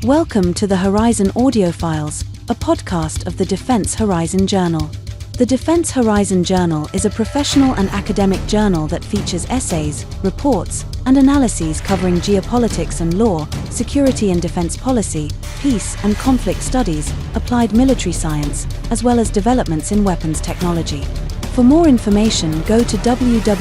Welcome to the Horizon Audiofiles, a podcast of the Defense Horizon Journal. The Defense Horizon Journal is a professional and academic journal that features essays, reports, and analyses covering geopolitics and law, security and defense policy, peace and conflict studies, applied military science, as well as developments in weapons technology. For more information, go to www.tdhj.org.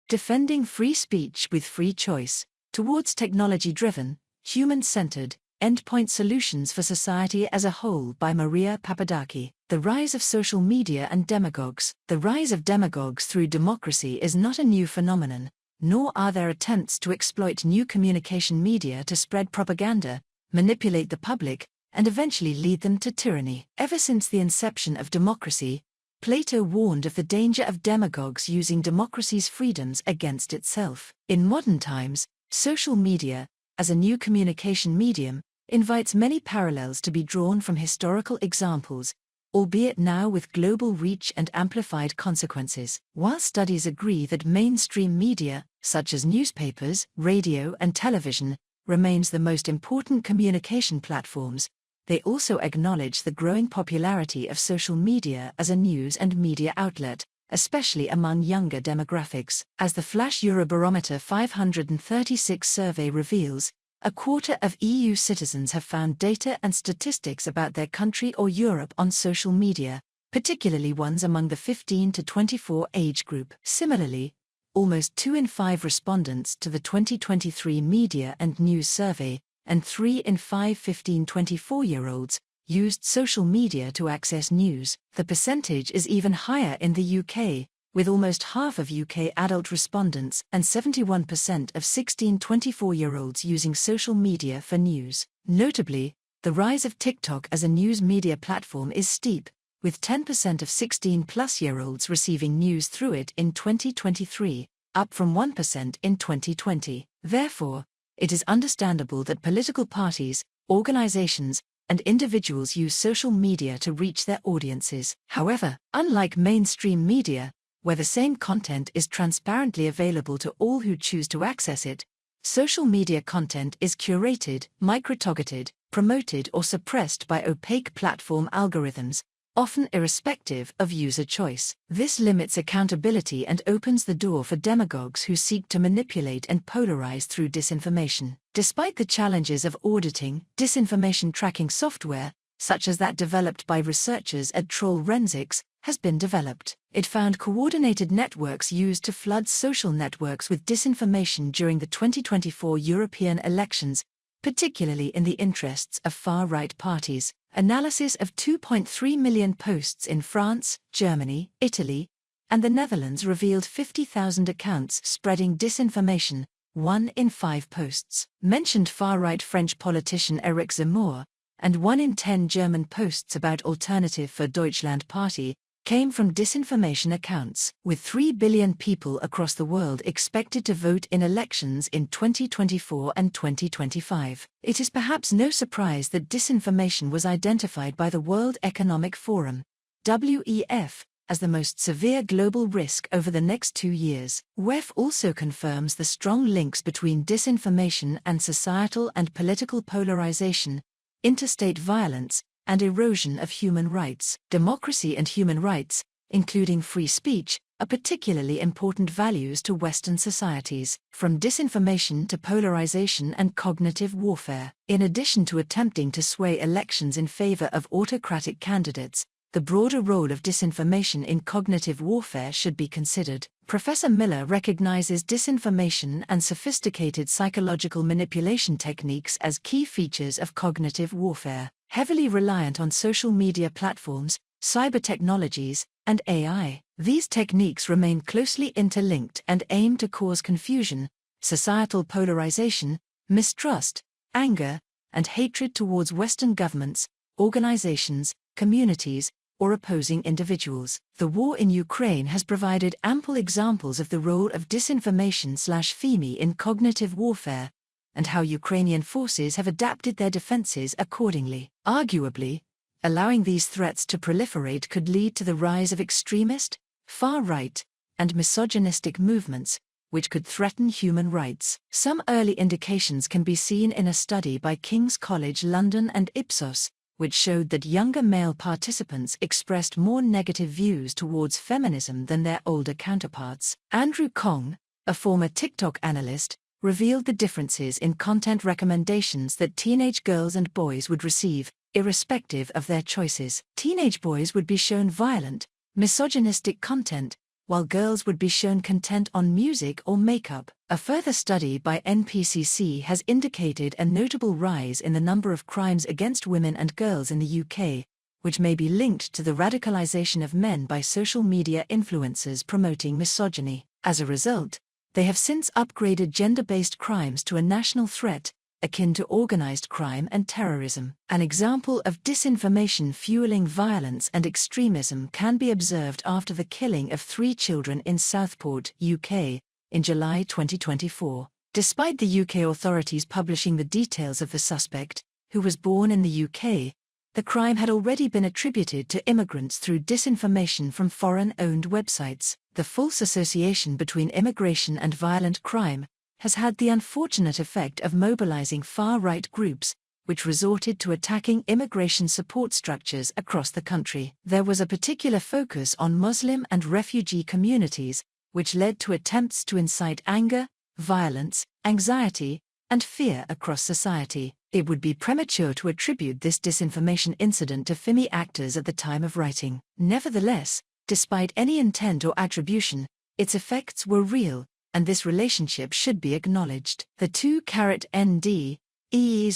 Defending free speech with free choice. Towards technology-driven, human-centered, endpoint solutions for society as a whole by Maria Papadaki. The rise of social media and demagogues. The rise of demagogues through democracy is not a new phenomenon, nor are there attempts to exploit new communication media to spread propaganda, manipulate the public, and eventually lead them to tyranny. Ever since the inception of democracy, Plato warned of the danger of demagogues using democracy's freedoms against itself. In modern times, social media, as a new communication medium, invites many parallels to be drawn from historical examples, albeit now with global reach and amplified consequences. While studies agree that mainstream media, such as newspapers, radio, and television, remains the most important communication platforms, they also acknowledge the growing popularity of social media as a news and media outlet, especially among younger demographics. As the Flash Eurobarometer 536 survey reveals, a quarter of EU citizens have found data and statistics about their country or Europe on social media, particularly ones among the 15 to 24 age group. Similarly, almost 2 in 5 respondents to the 2023 Media and News Survey, and 3 in 5 15-24-year-olds, used social media to access news. The percentage is even higher in the UK, with almost half of UK adult respondents and 71% of 16-24-year-olds using social media for news. Notably, the rise of TikTok as a news media platform is steep, with 10% of 16-plus-year-olds receiving news through it in 2023, up from 1% in 2020. Therefore, it is understandable that political parties, organizations, and individuals use social media to reach their audiences. However, unlike mainstream media, where the same content is transparently available to all who choose to access it, social media content is curated, micro-targeted, promoted or suppressed by opaque platform algorithms, often irrespective of user choice. This limits accountability and opens the door for demagogues who seek to manipulate and polarize through disinformation. Despite the challenges of auditing, disinformation tracking software, such as that developed by researchers at Trollrensics, has been developed. It found coordinated networks used to flood social networks with disinformation during the 2024 European elections, particularly in the interests of far-right parties. Analysis of 2.3 million posts in France, Germany, Italy, and the Netherlands revealed 50,000 accounts spreading disinformation, 1 in 5 posts. Mentioned far-right French politician Eric Zemmour, and 1 in 10 German posts about Alternative for Deutschland party, came from disinformation accounts. With 3 billion people across the world expected to vote in elections in 2024 and 2025, it is perhaps no surprise that disinformation was identified by the World Economic Forum, WEF, as the most severe global risk over the next 2 years. WEF also confirms the strong links between disinformation and societal and political polarization, interstate violence, and erosion of human rights. Democracy and human rights, including free speech, are particularly important values to Western societies. From disinformation to polarization and cognitive warfare. In addition to attempting to sway elections in favor of autocratic candidates, the broader role of disinformation in cognitive warfare should be considered. Professor Miller recognizes disinformation and sophisticated psychological manipulation techniques as key features of cognitive warfare. Heavily reliant on social media platforms, cyber technologies, and AI, these techniques remain closely interlinked and aim to cause confusion, societal polarization, mistrust, anger, and hatred towards Western governments, organizations, communities, or opposing individuals. The war in Ukraine has provided ample examples of the role of disinformation/FEMI in cognitive warfare, and how Ukrainian forces have adapted their defenses accordingly. Arguably, allowing these threats to proliferate could lead to the rise of extremist, far-right, and misogynistic movements, which could threaten human rights. Some early indications can be seen in a study by King's College London and Ipsos, which showed that younger male participants expressed more negative views towards feminism than their older counterparts. Andrew Kong, a former TikTok analyst, revealed the differences in content recommendations that teenage girls and boys would receive, irrespective of their choices. Teenage boys would be shown violent, misogynistic content, while girls would be shown content on music or makeup. A further study by NPCC has indicated a notable rise in the number of crimes against women and girls in the UK, which may be linked to the radicalization of men by social media influencers promoting misogyny. As a result, they have since upgraded gender-based crimes to a national threat, akin to organized crime and terrorism. An example of disinformation fueling violence and extremism can be observed after the killing of 3 children in Southport, UK, in July 2024. Despite the UK authorities publishing the details of the suspect, who was born in the UK, the crime had already been attributed to immigrants through disinformation from foreign-owned websites. The false association between immigration and violent crime has had the unfortunate effect of mobilizing far-right groups, which resorted to attacking immigration support structures across the country. There was a particular focus on Muslim and refugee communities, which led to attempts to incite anger, violence, anxiety, and fear across society. It would be premature to attribute this disinformation incident to FIMI actors at the time of writing. Nevertheless, despite any intent or attribution, its effects were real, and this relationship should be acknowledged. The 2NDE's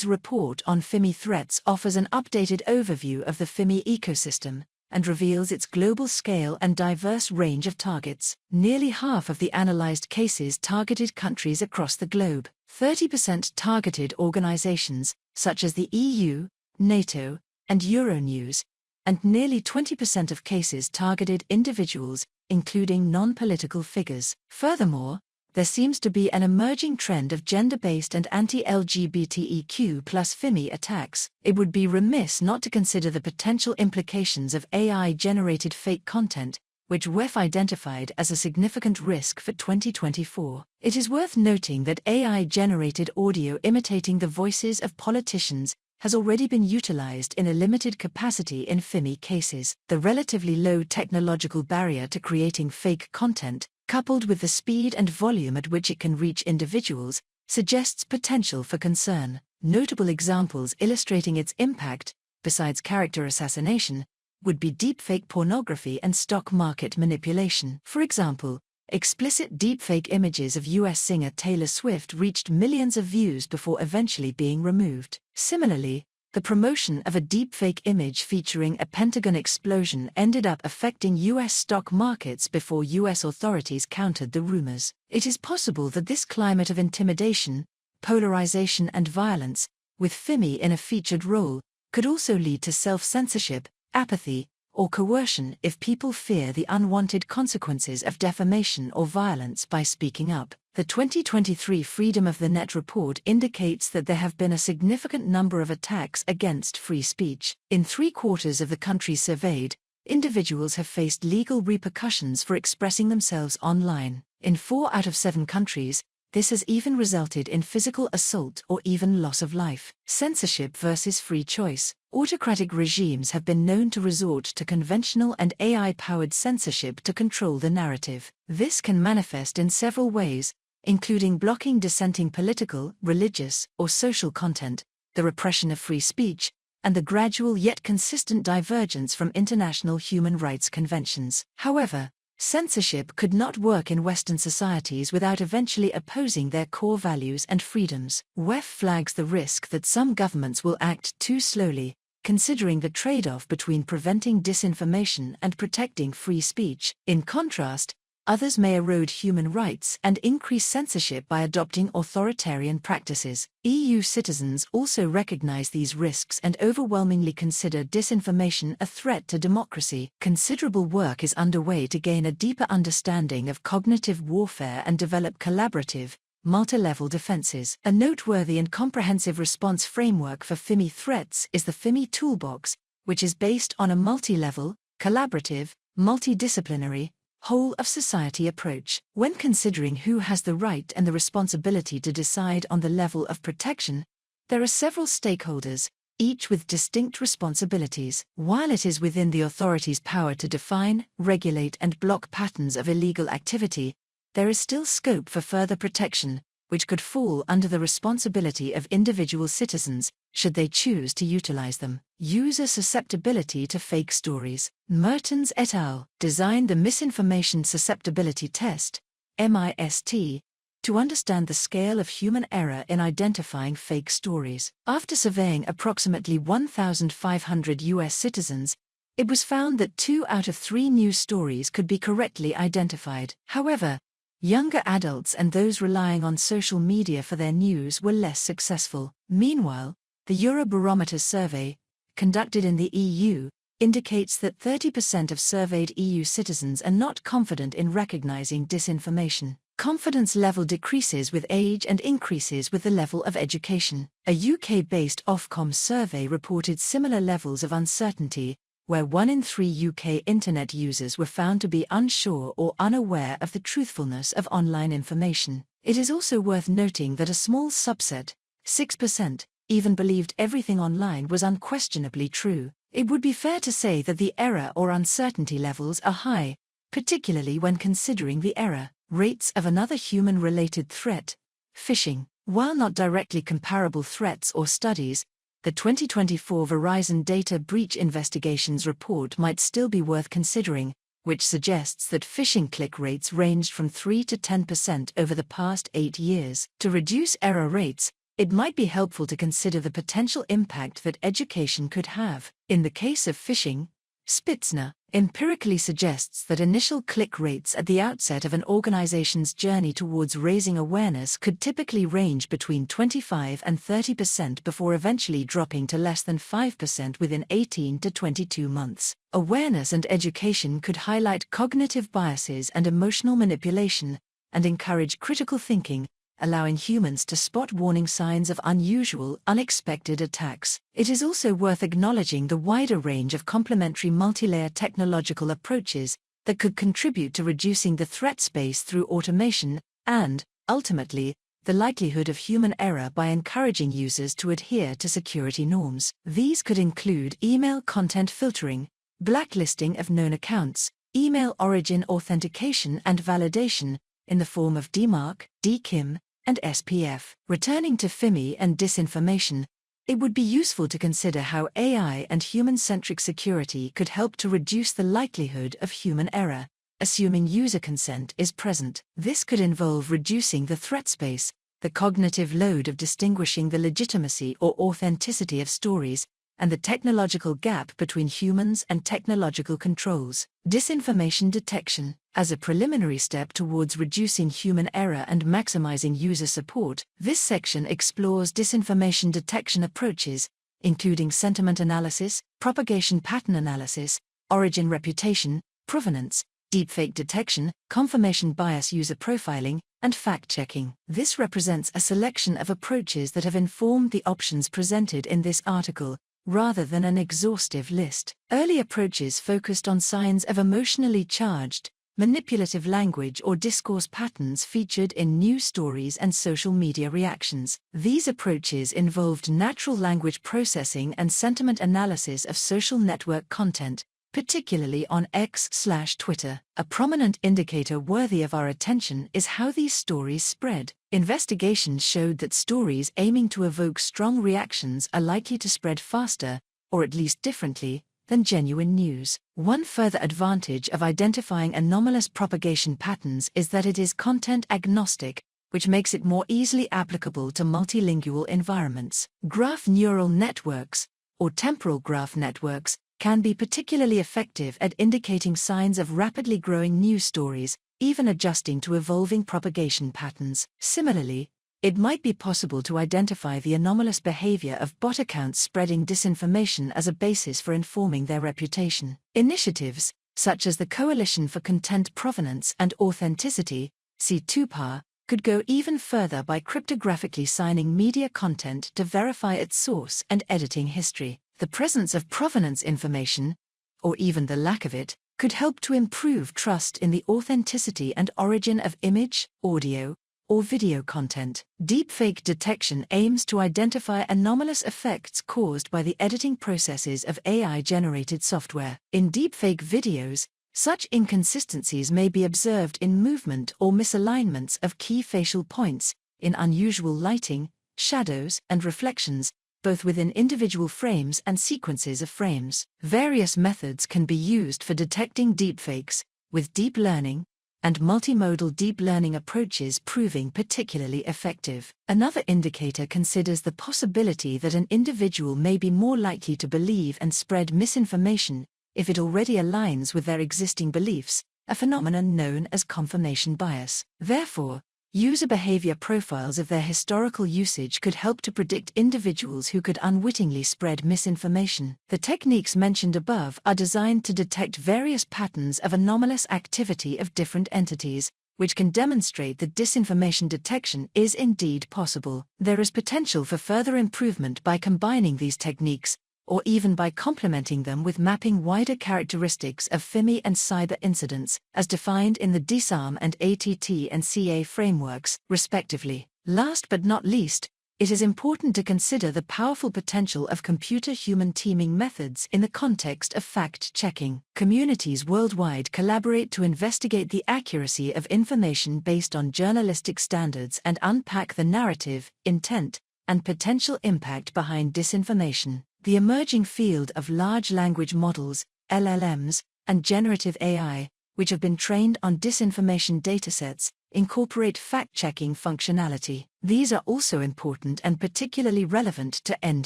report on FIMI threats offers an updated overview of the FIMI ecosystem and reveals its global scale and diverse range of targets. Nearly half of the analyzed cases targeted countries across the globe. 30% targeted organizations, such as the EU, NATO, and Euronews, and nearly 20% of cases targeted individuals, including non-political figures. Furthermore, there seems to be an emerging trend of gender-based and anti-LGBTEQ+ FIMI attacks. It would be remiss not to consider the potential implications of AI-generated fake content, which WEF identified as a significant risk for 2024. It is worth noting that AI-generated audio imitating the voices of politicians has already been utilized in a limited capacity in FIMI cases. The relatively low technological barrier to creating fake content, coupled with the speed and volume at which it can reach individuals, suggests potential for concern. Notable examples illustrating its impact, besides character assassination, would be deepfake pornography and stock market manipulation. For example, explicit deepfake images of US singer Taylor Swift reached millions of views before eventually being removed. Similarly, the promotion of a deepfake image featuring a Pentagon explosion ended up affecting US stock markets before US authorities countered the rumors. It is possible that this climate of intimidation, polarization and violence, with FIMI in a featured role, could also lead to self-censorship, apathy, or coercion if people fear the unwanted consequences of defamation or violence by speaking up. The 2023 Freedom of the Net report indicates that there have been a significant number of attacks against free speech. In 3/4 of the countries surveyed, individuals have faced legal repercussions for expressing themselves online. In 4 out of 7 countries, this has even resulted in physical assault or even loss of life. Censorship versus free choice. Autocratic regimes have been known to resort to conventional and AI-powered censorship to control the narrative. This can manifest in several ways, including blocking dissenting political, religious, or social content, the repression of free speech, and the gradual yet consistent divergence from international human rights conventions. However, censorship could not work in Western societies without eventually opposing their core values and freedoms. WEF flags the risk that some governments will act too slowly, considering the trade-off between preventing disinformation and protecting free speech. In contrast, others may erode human rights and increase censorship by adopting authoritarian practices. EU citizens also recognize these risks and overwhelmingly consider disinformation a threat to democracy. Considerable work is underway to gain a deeper understanding of cognitive warfare and develop collaborative, multi-level defenses. A noteworthy and comprehensive response framework for FIMI threats is the FIMI Toolbox, which is based on a multi-level, collaborative, multidisciplinary, whole-of-society approach. When considering who has the right and the responsibility to decide on the level of protection, there are several stakeholders, each with distinct responsibilities. While it is within the authorities' power to define, regulate and block patterns of illegal activity, there is still scope for further protection, which could fall under the responsibility of individual citizens, should they choose to utilize them. User susceptibility to fake stories. Mertens et al. Designed the Misinformation Susceptibility Test, MIST, to understand the scale of human error in identifying fake stories. After surveying approximately 1,500 US citizens, it was found that 2 out of 3 news stories could be correctly identified. However, younger adults and those relying on social media for their news were less successful. Meanwhile, the Eurobarometer survey, conducted in the EU, indicates that 30% of surveyed EU citizens are not confident in recognizing disinformation. Confidence level decreases with age and increases with the level of education. A UK-based Ofcom survey reported similar levels of uncertainty, where 1 in 3 UK internet users were found to be unsure or unaware of the truthfulness of online information. It is also worth noting that a small subset, 6%, even believed everything online was unquestionably true. It would be fair to say that the error or uncertainty levels are high, particularly when considering the error rates of another human-related threat, phishing. While not directly comparable threats or studies, the 2024 Verizon Data Breach Investigations report might still be worth considering, which suggests that phishing click rates ranged from 3 to 10% over the past 8 years. To reduce error rates, it might be helpful to consider the potential impact that education could have. In the case of phishing, Spitzner empirically suggests that initial click rates at the outset of an organization's journey towards raising awareness could typically range between 25 and 30% before eventually dropping to less than 5% within 18 to 22 months. Awareness and education could highlight cognitive biases and emotional manipulation, and encourage critical thinking, allowing humans to spot warning signs of unusual, unexpected attacks. It is also worth acknowledging the wider range of complementary multilayer technological approaches that could contribute to reducing the threat space through automation and, ultimately, the likelihood of human error by encouraging users to adhere to security norms. These could include email content filtering, blacklisting of known accounts, email origin authentication and validation, in the form of DMARC, DKIM, and SPF. Returning to FIMI and disinformation, it would be useful to consider how AI and human-centric security could help to reduce the likelihood of human error, assuming user consent is present. This could involve reducing the threat space, the cognitive load of distinguishing the legitimacy or authenticity of stories, and the technological gap between humans and technological controls. Disinformation detection. As a preliminary step towards reducing human error and maximizing user support, this section explores disinformation detection approaches, including sentiment analysis, propagation pattern analysis, origin reputation, provenance, deepfake detection, confirmation bias user profiling, and fact-checking. This represents a selection of approaches that have informed the options presented in this article, rather than an exhaustive list. Early approaches focused on signs of emotionally charged, manipulative language or discourse patterns featured in news stories and social media reactions. These approaches involved natural language processing and sentiment analysis of social network content, particularly on X/Twitter. A prominent indicator worthy of our attention is how these stories spread. Investigations showed that stories aiming to evoke strong reactions are likely to spread faster, or at least differently, than genuine news. One further advantage of identifying anomalous propagation patterns is that it is content agnostic, which makes it more easily applicable to multilingual environments. Graph neural networks, or temporal graph networks, can be particularly effective at indicating signs of rapidly growing news stories, even adjusting to evolving propagation patterns. Similarly, it might be possible to identify the anomalous behavior of bot accounts spreading disinformation as a basis for informing their reputation. Initiatives, such as the Coalition for Content Provenance and Authenticity, C2PA, could go even further by cryptographically signing media content to verify its source and editing history. The presence of provenance information, or even the lack of it, could help to improve trust in the authenticity and origin of image, audio, or video content. Deepfake detection aims to identify anomalous effects caused by the editing processes of AI-generated software. In deepfake videos, such inconsistencies may be observed in movement or misalignments of key facial points, in unusual lighting, shadows, and reflections, both within individual frames and sequences of frames. Various methods can be used for detecting deepfakes, with deep learning and multimodal deep learning approaches proving particularly effective. Another indicator considers the possibility that an individual may be more likely to believe and spread misinformation if it already aligns with their existing beliefs, a phenomenon known as confirmation bias. Therefore, user behavior profiles of their historical usage could help to predict individuals who could unwittingly spread misinformation. The techniques mentioned above are designed to detect various patterns of anomalous activity of different entities, which can demonstrate that disinformation detection is indeed possible. There is potential for further improvement by combining these techniques, or even by complementing them with mapping wider characteristics of FIMI and cyber incidents, as defined in the DSARM and ATT and CA frameworks, respectively. Last but not least, it is important to consider the powerful potential of computer-human teaming methods in the context of fact-checking. Communities worldwide collaborate to investigate the accuracy of information based on journalistic standards and unpack the narrative, intent, and potential impact behind disinformation. The emerging field of large language models, LLMs, and generative AI, which have been trained on disinformation datasets, incorporate fact-checking functionality. These are also important and particularly relevant to end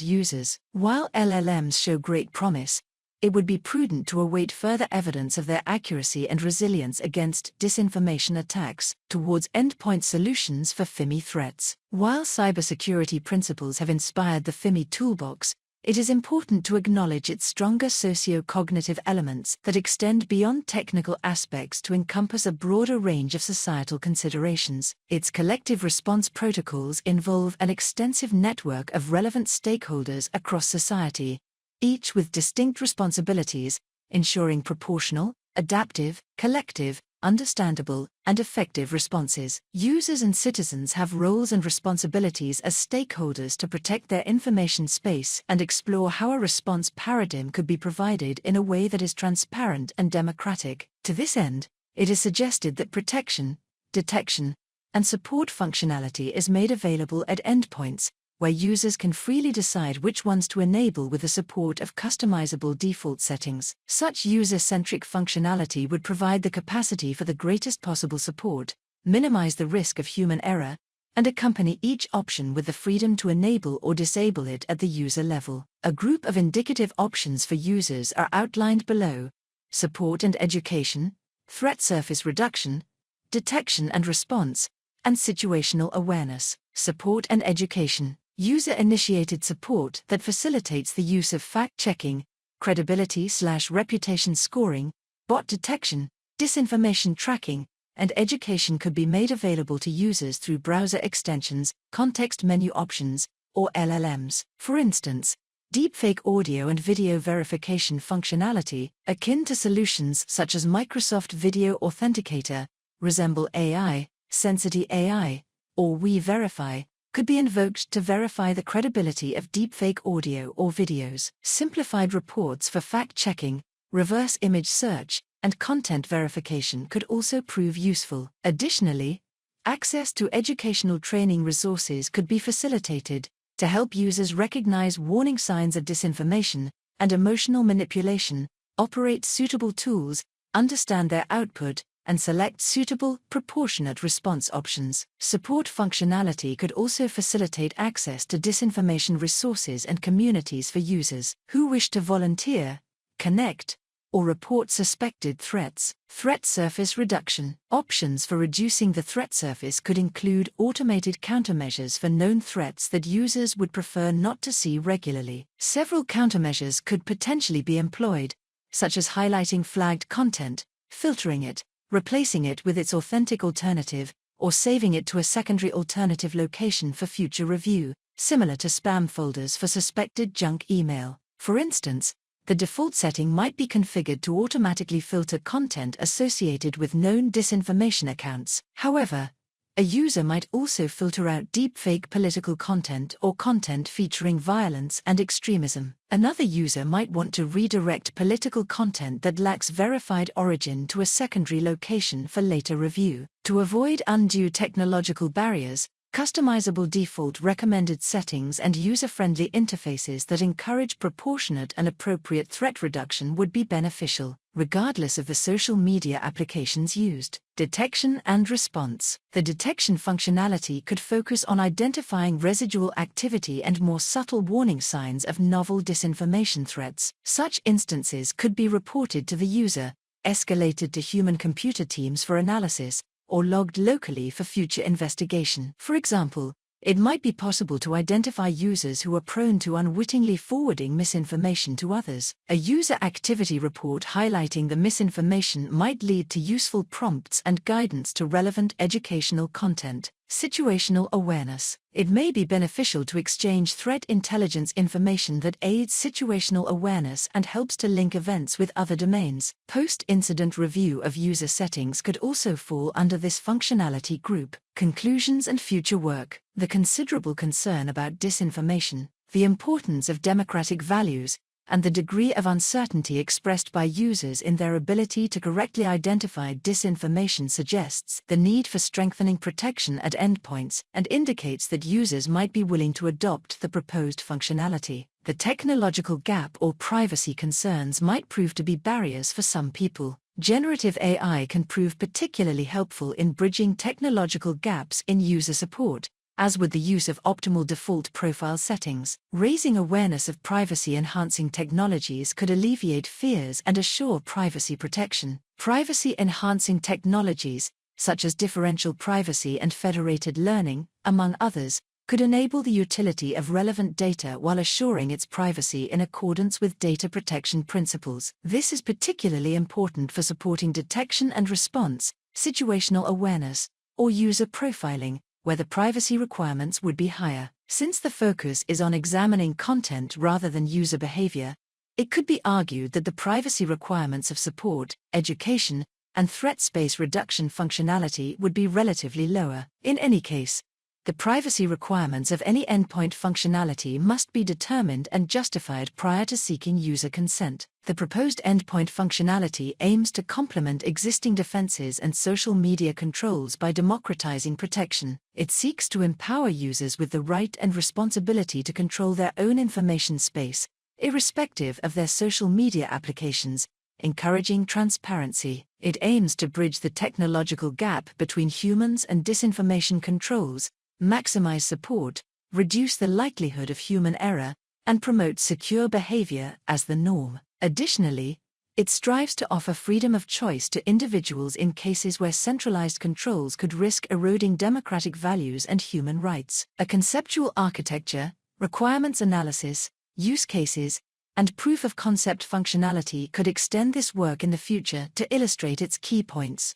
users. While LLMs show great promise, it would be prudent to await further evidence of their accuracy and resilience against disinformation attacks towards endpoint solutions for FIMI threats. While cybersecurity principles have inspired the FIMI toolbox, it is important to acknowledge its stronger socio-cognitive elements that extend beyond technical aspects to encompass a broader range of societal considerations. Its collective response protocols involve an extensive network of relevant stakeholders across society, each with distinct responsibilities, ensuring proportional, adaptive, collective, understandable, and effective responses. Users and citizens have roles and responsibilities as stakeholders to protect their information space and explore how a response paradigm could be provided in a way that is transparent and democratic. To this end, it is suggested that protection, detection, and support functionality is made available at endpoints, where users can freely decide which ones to enable with the support of customizable default settings. Such user-centric functionality would provide the capacity for the greatest possible support, minimize the risk of human error, and accompany each option with the freedom to enable or disable it at the user level. A group of indicative options for users are outlined below: support and education, threat surface reduction, detection and response, and situational awareness. Support and education. User-initiated support that facilitates the use of fact-checking, credibility/reputation scoring, bot detection, disinformation tracking, and education could be made available to users through browser extensions, context menu options, or LLMs. For instance, deepfake audio and video verification functionality, akin to solutions such as Microsoft Video Authenticator, Resemble AI, Sensity AI, or We Verify, could be invoked to verify the credibility of deepfake audio or videos. Simplified reports for fact-checking, reverse image search, and content verification could also prove useful. Additionally, access to educational training resources could be facilitated to help users recognize warning signs of disinformation and emotional manipulation, operate suitable tools, understand their output, and select suitable, proportionate response options. Support functionality could also facilitate access to disinformation resources and communities for users who wish to volunteer, connect, or report suspected threats. Threat surface reduction. Options for reducing the threat surface could include automated countermeasures for known threats that users would prefer not to see regularly. Several countermeasures could potentially be employed, such as highlighting flagged content, filtering it, replacing it with its authentic alternative, or saving it to a secondary alternative location for future review, similar to spam folders for suspected junk email. For instance, the default setting might be configured to automatically filter content associated with known disinformation accounts. However, a user might also filter out deepfake political content or content featuring violence and extremism. Another user might want to redirect political content that lacks verified origin to a secondary location for later review. To avoid undue technological barriers, customizable default recommended settings and user-friendly interfaces that encourage proportionate and appropriate threat reduction would be beneficial, regardless of the social media applications used. Detection and response. The detection functionality could focus on identifying residual activity and more subtle warning signs of novel disinformation threats. Such instances could be reported to the user, escalated to human-computer teams for analysis, or logged locally for future investigation. For example, it might be possible to identify users who are prone to unwittingly forwarding misinformation to others. A user activity report highlighting the misinformation might lead to useful prompts and guidance to relevant educational content. Situational awareness. It may be beneficial to exchange threat intelligence information that aids situational awareness and helps to link events with other domains. Post-incident review of user settings could also fall under this functionality group. Conclusions and future work. The considerable concern about disinformation, the importance of democratic values, and the degree of uncertainty expressed by users in their ability to correctly identify disinformation suggests the need for strengthening protection at endpoints and indicates that users might be willing to adopt the proposed functionality. The technological gap or privacy concerns might prove to be barriers for some people. Generative AI can prove particularly helpful in bridging technological gaps in user support, as would the use of optimal default profile settings. Raising awareness of privacy-enhancing technologies could alleviate fears and assure privacy protection. Privacy-enhancing technologies, such as differential privacy and federated learning, among others, could enable the utility of relevant data while assuring its privacy in accordance with data protection principles. This is particularly important for supporting detection and response, situational awareness, or user profiling, where the privacy requirements would be higher. Since the focus is on examining content rather than user behavior, it could be argued that the privacy requirements of support, education, and threat space reduction functionality would be relatively lower. In any case, the privacy requirements of any endpoint functionality must be determined and justified prior to seeking user consent. The proposed endpoint functionality aims to complement existing defenses and social media controls by democratizing protection. It seeks to empower users with the right and responsibility to control their own information space, irrespective of their social media applications, encouraging transparency. It aims to bridge the technological gap between humans and disinformation controls, maximize support, reduce the likelihood of human error, and promote secure behavior as the norm. Additionally, it strives to offer freedom of choice to individuals in cases where centralized controls could risk eroding democratic values and human rights. A conceptual architecture, requirements analysis, use cases, and proof of concept functionality could extend this work in the future to illustrate its key points.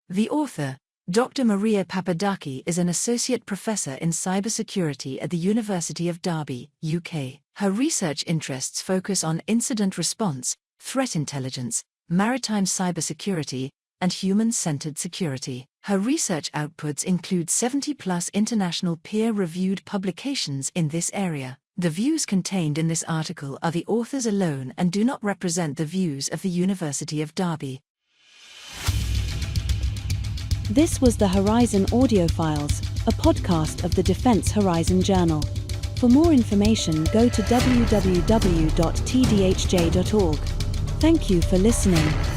The author, Dr. Maria Papadaki, is an associate professor in cybersecurity at the University of Derby, UK. Her research interests focus on incident response, threat intelligence, maritime cybersecurity, and human-centered security. Her research outputs include 70+ international peer-reviewed publications in this area. The views contained in this article are the author's alone and do not represent the views of the University of Derby. This was the Horizon Audiofiles, a podcast of the Defense Horizon Journal. For more information, go to www.tdhj.org. Thank you for listening.